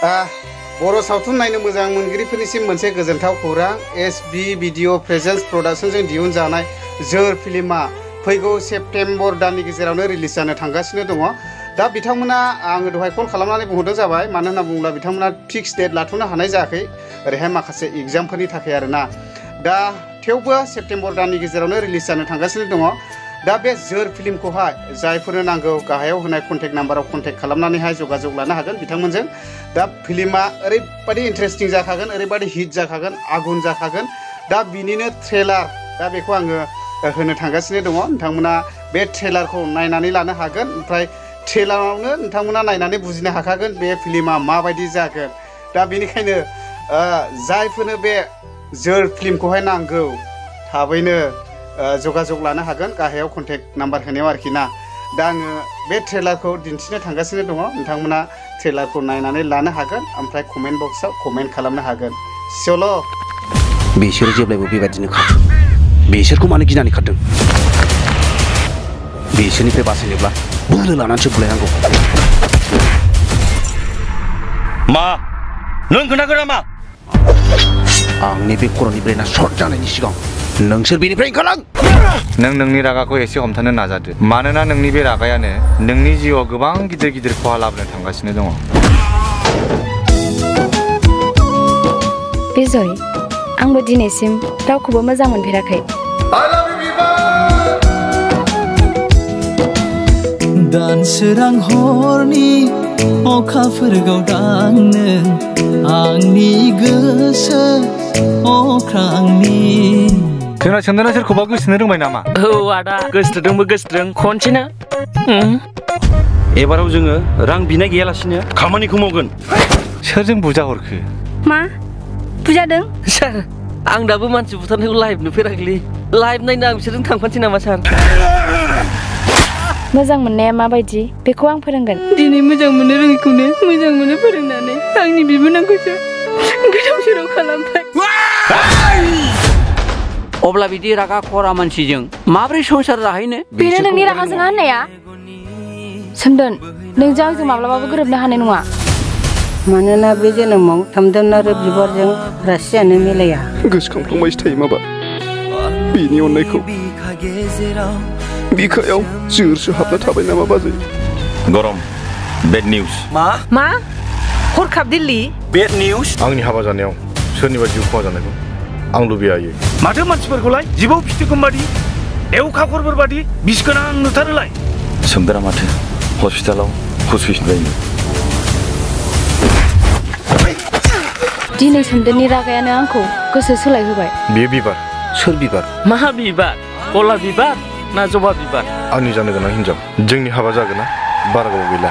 बर' सावथुन नायनो मोजां मोनगिरिफोरनिसिम मोनसे गोजोनथाव खौरां एसबी भिडिअ प्रेजेन्स प्रडाक्शनजों दिहुनजानाय जोर फिल्मा फैगौ सेप्तेम्बर दाननि गेजेरावनो रिलिज जानो थांगासिनो दङ। दा बिथांमोना आङो दहाय कल खालामनानै बुंहरदों जाबाय, मानो होनना बुङोब्ला बिथांमोना फिक्स डेट लाथ'नो हानाय जायाखै ओरैहाय माखासे एग्जामफोरनि थाखाय आरोना। दा थेवबो सेप्तेम्बर दाननि गेजेरावनो रिलिज जानो थांगासिनो दङ। दा बे जोर फिल्मखौहाय जायफोरनो नांगौ गाहायाव होनाय कन्टेक्ट नाम्बाराव कन्टेक्ट खालामनानैहाय जगाजग लानो हागोन बिथांमोनजों। दा फिल्मा ओरैबायदि इन्टारेस्टिं जाखागोन, ओरैबायदि हिट जाखागोन, आगुन जाखागोन। दा बिनिनो ट्रेलार दा बेखौ आङो होनो थांगासिनो दङ। नोंथांमोना बे ट्रेलारखौ नायनानै लानो हागोन, ओमफ्राय ट्रेलारावनो नोंथांमोना नायनानै बुजिनो हाखागोन बे फिल्मा माबायदि जागोन। दा बेनिखायनो जायफोरनो बे जोर फिल्मखौहाय नांगौ थाबैनो जगाजग लानो हागोन गाहायाव कन्टेक्ट नाम्बार होनायाव आरोखि ना। दा आङो बे ट्रेलारखौ दिन्थिनो थांगासिनो दङ, नोंथांमोना ट्रेलारखौ नायनानै लानो हागोन, ओमफ्राय कमेन्ट बक्सआव कमेन्ट खालामनो हागोन। सल' बिसोरो जेब्लायबो बेबायदिनो खारो, बिसोरखौ मानो गिनानै खारदों? बिसोरनिफ्राय बासायनोब्ला बोलो लानानैसो बुलायनांगौ। मा नों खोनागोन नामा? आंनि बे खर'नि ब्रेना सर्ट जानायनि सिगां नोंसोर बेनिफ्राय ओंखारलां। नों नोंनि रागाखौ एसे हमथानो नाजादो, मानोना नोंनि बे रागायानो नोंनि जिउआव गोबां गिदिर गिदिर खहा लाबोनो थांगासिनो दङ। बिजय, आंबो दिनैसिम रावखौबो मोजां मोनफेराखै। दानसोरां हरनि अखाफोर गावदांनो आंनि गोसो अख्रांनि। जोंना सोमदोना सोरखौबा गोसोनो रोंबाय नामा? औ आदा, गोसोथोंबो गोसोथों खनसेनो। एबाराव जोङो रां बिनाय गैयालासिनो खामानिखौ मावगोन। सोरजों बुजा हरखो? मा बुजादों? सार, आं दाबो मानसि बुथारनायखौ लाइभ नुफेराखैलै। लाइभ नायनो आं बिसोरजों थांफानोसै नामा सार? मोजां मोननाया माबायदि बेखौ आं फोरोंगोन। दिनै मोजां मोननो रोङिखौनो मोजां मोनो फोरोंनानै आंनि बिबोनांखौसो गोदाव सोराव खालामबाय। अब्ला बिदि रागा खरा मानसिजों माब्रै संसार जाहैनो? बेनो नोंनि रागा जोङा होननाया? सोमदोन, नोंजों आंजों माब्लाबाबो गोरोबनो हानाय नङा। मानोना बे जोनोमाव थामदोन आरो बिबारजों रासियानो मिलाया। गोसोखांफ्लांबायसो थायो माबा बिनि अननायखौ। बिखायाव जोरसो हाबना थाबाय नामा बाजै? गरम बेड निउज। मा हरखाब दिल्ली? Bed news. आंनि हाबा जानायाव सोरनिबा जिउ खहा जानायखौ आं लुबैयायो। माथो मानसिफोरखौलाय जिबौ फिथिगम बादि एवखाखरफोर बादि बिस गोनां नुथारोलाय। सोमदोना माथो हस्पिटालाव हुसफिसबायनो। दिनै सोमदोननि रागायानो आंखौ गोसो सोलायहोबाय। बेयो बिबार। सोर बिबार? मा बिबार? गलाप बिबार ना जबा बिबार? आंनि जानो गोनां हिनजाव। जोंनि हाबा जागोन ना बारा गोबाव गैला।